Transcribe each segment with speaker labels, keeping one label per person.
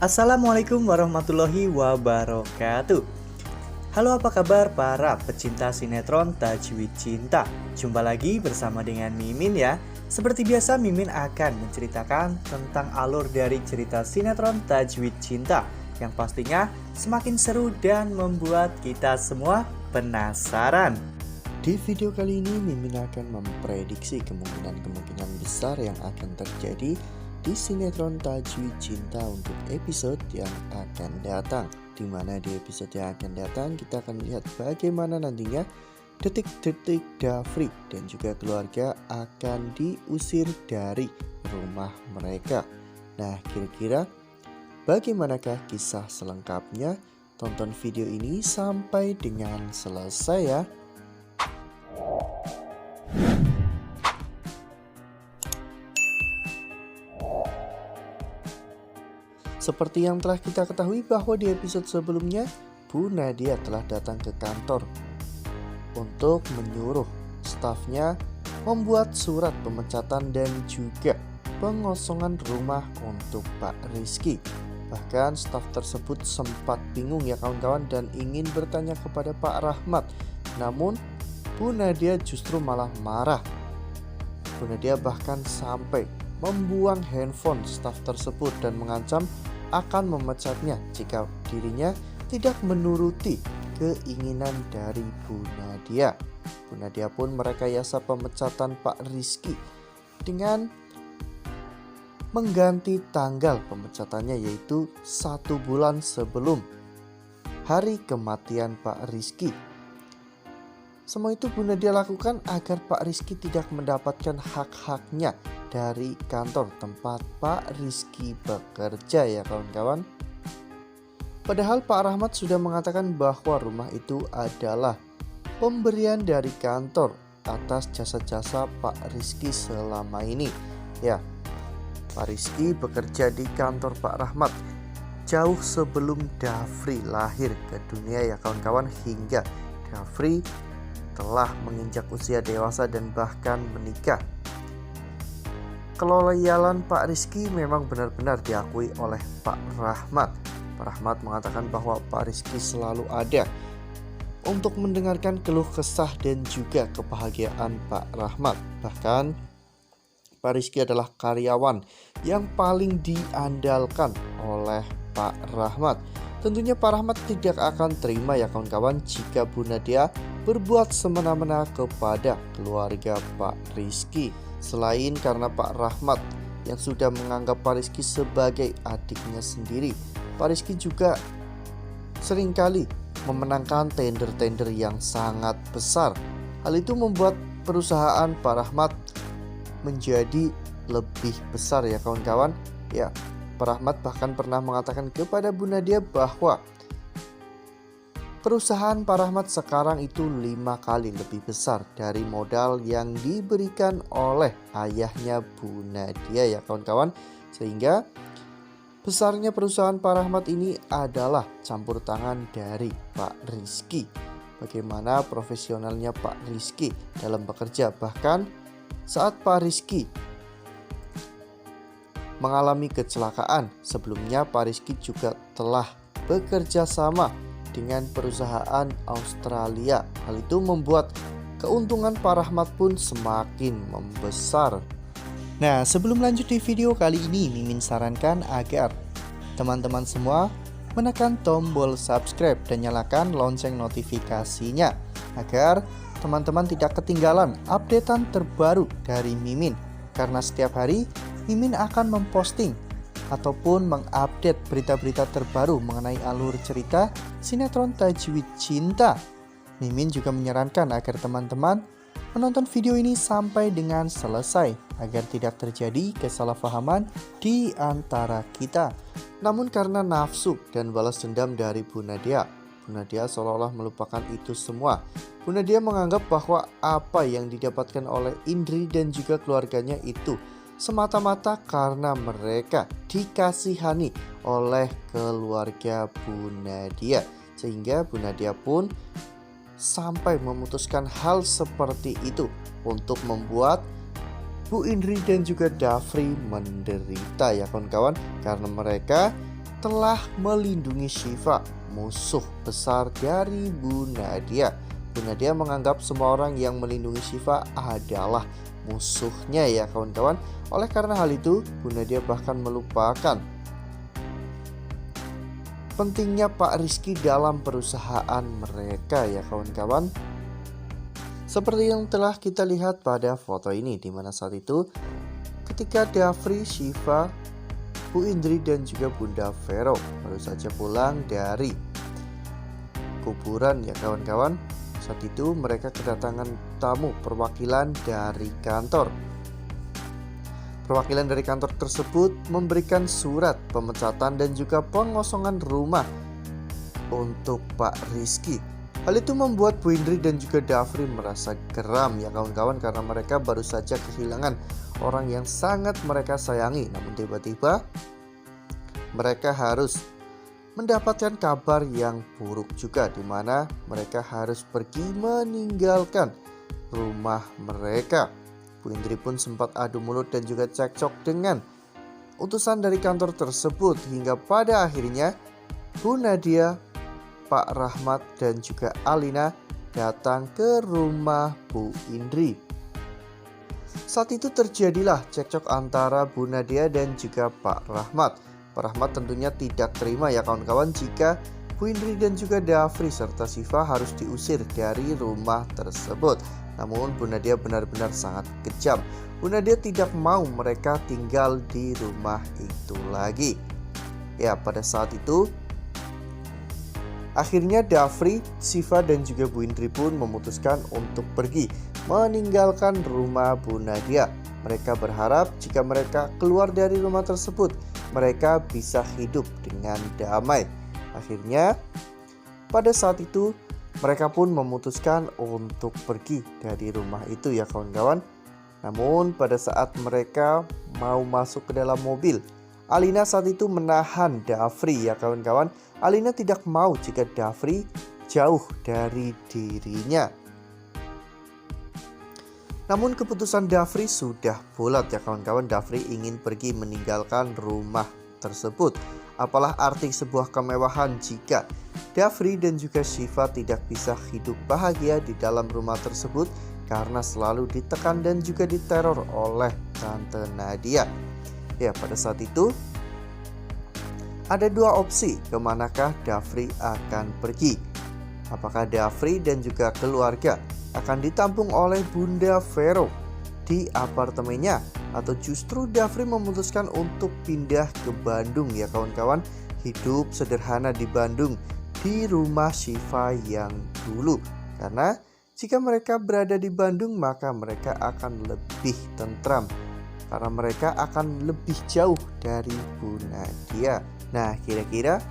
Speaker 1: Assalamualaikum warahmatullahi wabarakatuh. Halo, apa kabar para pecinta sinetron Tajwid Cinta? Jumpa lagi bersama dengan Mimin ya. Seperti biasa, Mimin akan menceritakan tentang alur dari cerita sinetron Tajwid Cinta yang pastinya semakin seru dan membuat kita semua penasaran. Di video kali ini Mimin akan memprediksi kemungkinan-kemungkinan besar yang akan terjadi di sinetron Tajwid Cinta untuk episode yang akan datang. Di mana di episode yang akan datang kita akan melihat bagaimana nantinya detik-detik Dafri dan juga keluarga akan diusir dari rumah mereka. Nah, kira-kira bagaimanakah kisah selengkapnya? Tonton video ini sampai dengan selesai ya. Seperti yang telah kita ketahui bahwa di episode sebelumnya, Bu Nadia telah datang ke kantor untuk menyuruh stafnya membuat surat pemecatan dan juga pengosongan rumah untuk Pak Rizky. Bahkan staf tersebut sempat bingung ya kawan-kawan dan ingin bertanya kepada Pak Rahmat. Namun Bu Nadia justru malah marah. Bu Nadia bahkan sampai membuang handphone staf tersebut dan mengancam akan memecatnya jika dirinya tidak menuruti keinginan dari Bu Nadia. Bu Nadia pun merekayasa pemecatan Pak Rizky dengan mengganti tanggal pemecatannya, yaitu 1 bulan sebelum hari kematian Pak Rizky. Semua itu Bu Nadia lakukan agar Pak Rizky tidak mendapatkan hak-haknya dari kantor tempat Pak Rizky bekerja ya kawan-kawan. Padahal Pak Rahmat sudah mengatakan bahwa rumah itu adalah pemberian dari kantor atas jasa-jasa Pak Rizky selama ini. Ya, Pak Rizky bekerja di kantor Pak Rahmat jauh sebelum Dafri lahir ke dunia ya kawan-kawan, hingga Dafri telah menginjak usia dewasa dan bahkan menikah. Keloyalan Pak Rizky memang benar-benar diakui oleh Pak Rahmat. Pak Rahmat mengatakan bahwa Pak Rizky selalu ada untuk mendengarkan keluh kesah dan juga kebahagiaan Pak Rahmat. Bahkan Pak Rizky adalah karyawan yang paling diandalkan oleh Pak Rahmat. Tentunya Pak Rahmat tidak akan terima ya kawan-kawan jika Bu Nadia berbuat semena-mena kepada keluarga Pak Rizky. Selain karena Pak Rahmat yang sudah menganggap Pak Rizky sebagai adiknya sendiri, Pak Rizky juga seringkali memenangkan tender-tender yang sangat besar. Hal itu membuat perusahaan Pak Rahmat menjadi lebih besar ya kawan-kawan. Ya, Pak Rahmat bahkan pernah mengatakan kepada Bu Nadia bahwa perusahaan Pak Rahmat sekarang itu 5 kali lebih besar dari modal yang diberikan oleh ayahnya Bu Nadia ya kawan-kawan. Sehingga besarnya perusahaan Pak Rahmat ini adalah campur tangan dari Pak Rizky. Bagaimana profesionalnya Pak Rizky dalam bekerja. Bahkan saat Pak Rizky mengalami kecelakaan, sebelumnya Pak Rizky juga telah bekerja sama dengan perusahaan Australia. Hal itu membuat keuntungan Pak Rahmat pun semakin membesar. Nah, sebelum lanjut di video kali ini, Mimin sarankan agar teman-teman semua menekan tombol subscribe dan nyalakan lonceng notifikasinya agar teman-teman tidak ketinggalan updatean terbaru dari Mimin. Karena setiap hari Mimin akan memposting ataupun mengupdate berita-berita terbaru mengenai alur cerita sinetron Tajwid Cinta. Mimin juga menyarankan agar teman-teman menonton video ini sampai dengan selesai agar tidak terjadi kesalahpahaman di antara kita. Namun karena nafsu dan balas dendam dari Bu Nadia seolah-olah melupakan itu semua. Bu Nadia menganggap bahwa apa yang didapatkan oleh Indri dan juga keluarganya itu semata-mata karena mereka dikasihani oleh keluarga Bu Nadia. Sehingga Bu Nadia pun sampai memutuskan hal seperti itu untuk membuat Bu Indri dan juga Dafri menderita ya kawan-kawan, karena mereka telah melindungi Syifa, musuh besar dari Bu Nadia. Bu Nadia menganggap semua orang yang melindungi Syifa adalah musuhnya ya kawan-kawan. Oleh karena hal itu, Bu Nadia bahkan melupakan pentingnya Pak Rizky dalam perusahaan mereka ya kawan-kawan. Seperti yang telah kita lihat pada foto ini, di mana saat itu ketika Dafri, Syifa, Bu Indri dan juga Bunda Vero baru saja pulang dari kuburan ya kawan-kawan. Saat itu mereka kedatangan tamu perwakilan dari kantor. Perwakilan dari kantor tersebut memberikan surat pemecatan dan juga pengosongan rumah untuk Pak Rizky. Hal itu membuat Bu Indri dan juga Dafri merasa geram ya kawan-kawan, karena mereka baru saja kehilangan orang yang sangat mereka sayangi. Namun tiba-tiba mereka harus mendapatkan kabar yang buruk juga, di mana mereka harus pergi meninggalkan rumah mereka. Bu Indri pun sempat adu mulut dan juga cekcok dengan utusan dari kantor tersebut, hingga pada akhirnya Bu Nadia, Pak Rahmat dan juga Alina datang ke rumah Bu Indri. Saat itu terjadilah cekcok antara Bu Nadia dan juga Pak Rahmat. Pak Rahmat tentunya tidak terima ya kawan-kawan jika Bu Indri dan juga Dafri serta Syifa harus diusir dari rumah tersebut. Namun Bu Nadia benar-benar sangat kejam. Bu Nadia tidak mau mereka tinggal di rumah itu lagi. Ya, pada saat itu akhirnya Dafri, Syifa dan juga Bu Indri pun memutuskan untuk pergi meninggalkan rumah Bu Nadia. Mereka berharap jika mereka keluar dari rumah tersebut, mereka bisa hidup dengan damai. Akhirnya pada saat itu mereka pun memutuskan untuk pergi dari rumah itu ya kawan-kawan. Namun pada saat mereka mau masuk ke dalam mobil, Alina saat itu menahan Dafri ya kawan-kawan. Alina tidak mau jika Dafri jauh dari dirinya. Namun keputusan Dafri sudah bulat ya kawan-kawan. Dafri ingin pergi meninggalkan rumah tersebut. Apalah arti sebuah kemewahan jika Dafri dan juga Syifa tidak bisa hidup bahagia di dalam rumah tersebut karena selalu ditekan dan juga diteror oleh Tante Nadia. Ya, pada saat itu ada dua opsi kemanakah Dafri akan pergi. Apakah Dafri dan juga keluarga akan ditampung oleh Bunda Vero di apartemennya, atau justru Dafri memutuskan untuk pindah ke Bandung ya kawan-kawan, hidup sederhana di Bandung di rumah Syifa yang dulu. Karena jika mereka berada di Bandung maka mereka akan lebih tentram, karena mereka akan lebih jauh dari Bu Nadia. Nah, kira-kira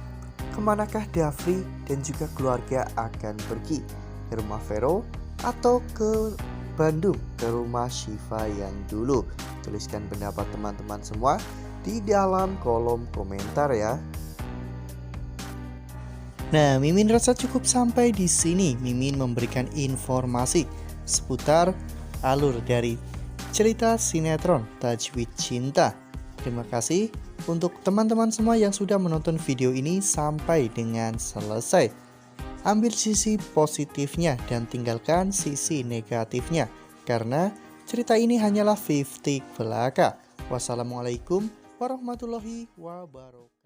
Speaker 1: kemanakah Dafri dan juga keluarga akan pergi? Ke rumah Vero atau ke Bandung, ke rumah Syifa yang dulu? Tuliskan pendapat teman-teman semua di dalam kolom komentar ya.
Speaker 2: Nah, Mimin rasa cukup sampai di sini. Mimin memberikan informasi seputar alur dari cerita sinetron Tajwid Cinta. Terima kasih untuk teman-teman semua yang sudah menonton video ini sampai dengan selesai. Ambil sisi positifnya dan tinggalkan sisi negatifnya, karena cerita ini hanyalah 50 belaka. Wassalamualaikum warahmatullahi wabarakatuh.